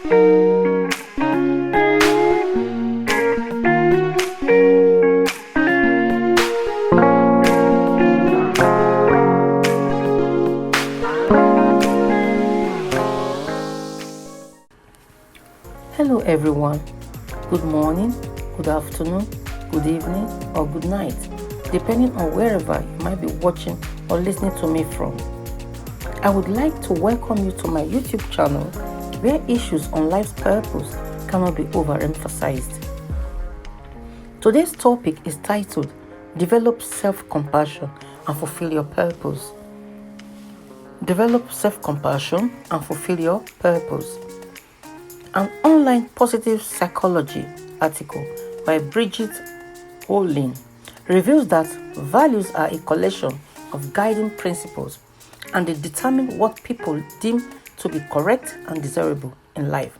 Hello everyone, good morning, good afternoon, good evening or good night, depending on wherever you might be watching or listening to me from. I would like to welcome you to my YouTube channel where issues on life's purpose cannot be overemphasized. Today's topic is titled Develop Self-Compassion and Fulfill Your Purpose. Develop self-compassion and fulfill your purpose. An online positive psychology article by Bridget Holin reveals that values are a collection of guiding principles and they determine what people deem to be correct and desirable in life.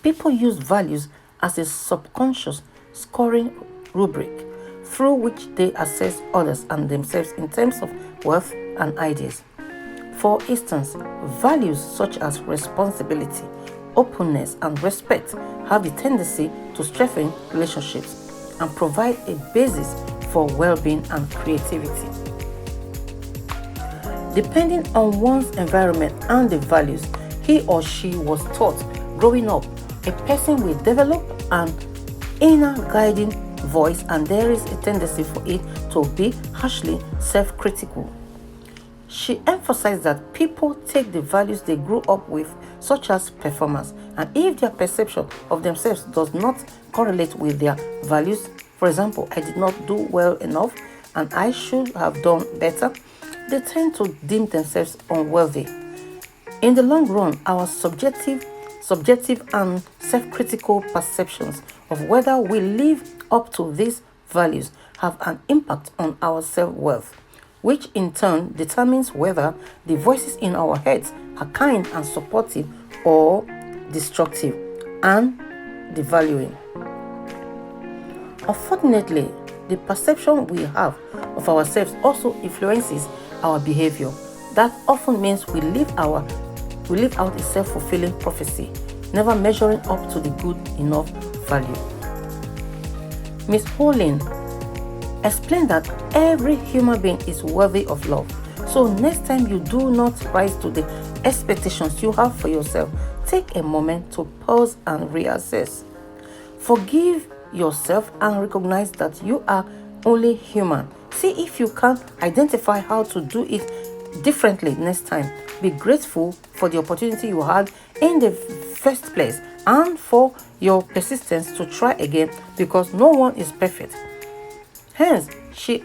People use values as a subconscious scoring rubric through which they assess others and themselves in terms of worth and ideas. For instance, values such as responsibility, openness, and respect have the tendency to strengthen relationships and provide a basis for well-being and creativity. Depending on one's environment and the values he or she was taught growing up, a person will develop an inner guiding voice, and there is a tendency for it to be harshly self-critical. She emphasized that people take the values they grew up with, such as performance, and if their perception of themselves does not correlate with their values, for example, I did not do well enough and I should have done better, they tend to deem themselves unworthy. In the long run, our subjective and self-critical perceptions of whether we live up to these values have an impact on our self-worth, which in turn determines whether the voices in our heads are kind and supportive or destructive and devaluing. Unfortunately, the perception we have of ourselves also influences our behavior. That often means we live out a self-fulfilling prophecy, never measuring up to the good enough value. Ms. Holin explained that every human being is worthy of love. So next time you do not rise to the expectations you have for yourself, take a moment to pause and reassess. Forgive yourself and recognize that you are only human. See if you can identify how to do it differently next time. Be grateful for the opportunity you had in the first place and for your persistence to try again, because no one is perfect. Hence, she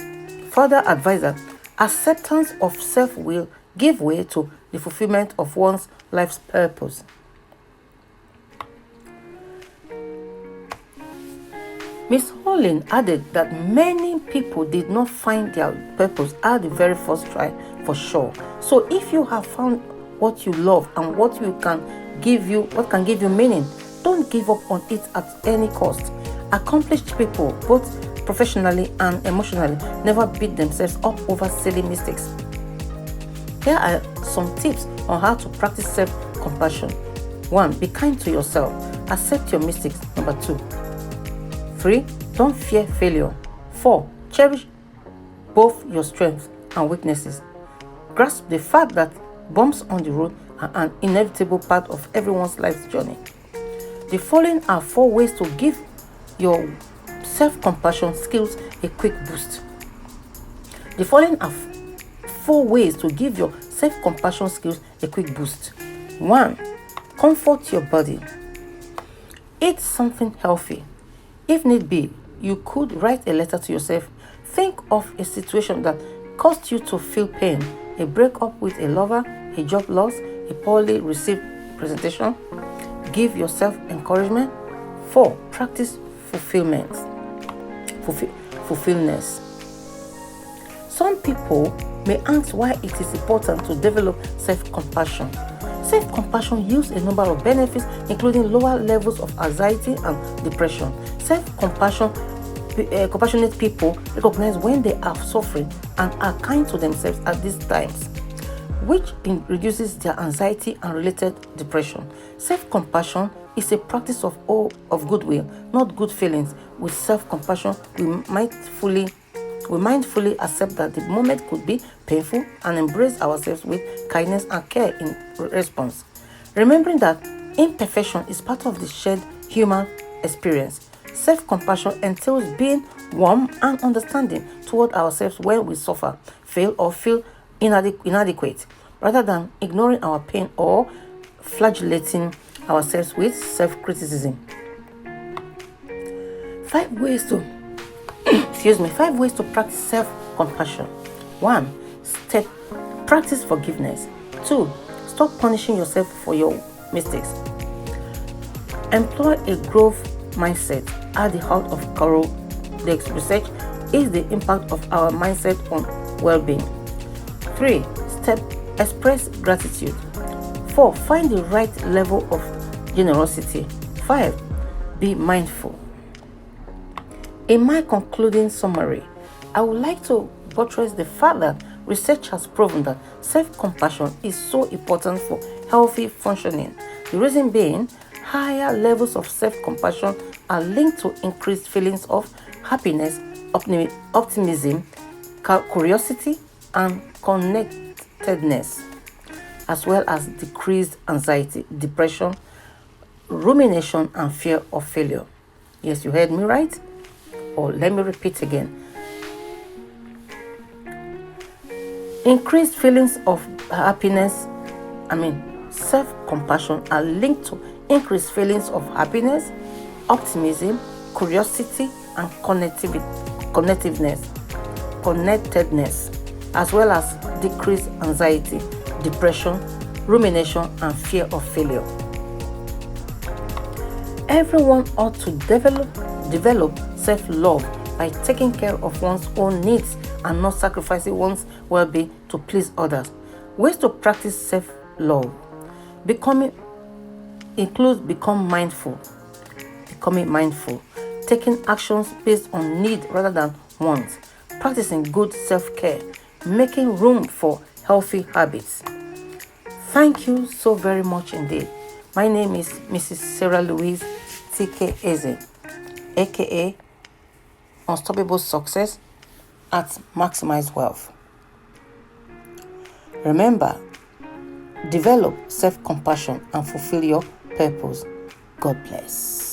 further advised that acceptance of self will give way to the fulfillment of one's life's purpose. Ms. Holin added that many people did not find their purpose at the very first try, for sure. So if you have found what you love and what can give you meaning, don't give up on it at any cost. Accomplished people, both professionally and emotionally, never beat themselves up over silly mistakes. Here are some tips on how to practice self-compassion. 1. Be kind to yourself. Accept your mistakes. Number 2. 3. Don't fear failure. 4. Cherish both your strengths and weaknesses. Grasp the fact that bumps on the road are an inevitable part of everyone's life's journey. The following are 4 ways to give your self-compassion skills a quick boost. The following are 4 ways to give your self-compassion skills a quick boost. 1. Comfort your body. Eat something healthy. If need be, you could write a letter to yourself. Think of a situation that caused you to feel pain: a breakup with a lover, a job loss, a poorly received presentation. Give yourself encouragement. 4. Practice fulfillment. Fulfillness. Some people may ask why it is important to develop self-compassion. Self-compassion yields a number of benefits, including lower levels of anxiety and depression. Compassionate people recognize when they are suffering and are kind to themselves at these times. which reduces their anxiety and related depression. Self-compassion is a practice of goodwill, not good feelings. With self-compassion, we mindfully accept that the moment could be painful and embrace ourselves with kindness and care in response. Remembering that imperfection is part of the shared human experience. Self-compassion entails being warm and understanding toward ourselves when we suffer, fail, or feel inadequate, rather than ignoring our pain or flagellating ourselves with self-criticism. 5 ways to practice self-compassion. 1. Practice forgiveness. 2. Stop punishing yourself for your mistakes. Employ a growth mindset. At the heart of Carol Dweck's research is the impact of our mindset on well-being. 3. Express gratitude. 4. Find the right level of generosity. 5. Be mindful. In my concluding summary, I would like to buttress the fact that research has proven that self-compassion is so important for healthy functioning. The reason being, higher levels of self-compassion are linked to increased feelings of happiness, optimism, curiosity, and connectedness, as well as decreased anxiety, depression, rumination, and fear of failure. Yes, you heard me right? Or let me repeat again. Increased feelings of happiness, self-compassion are linked to increased feelings of happiness, optimism, curiosity, and connectedness, as well as decreased anxiety, depression, rumination, and fear of failure. Everyone ought to develop self-love by taking care of one's own needs and not sacrificing one's well-being to please others. Ways to practice self-love includes becoming mindful, taking actions based on need rather than wants, practicing good self-care, making room for healthy habits. Thank you so very much indeed. My name is Mrs. Sarah Louise T.K. Eze, aka Unstoppable Success at Maximise Wealth. Remember, develop self-compassion and fulfill your purpose. God bless.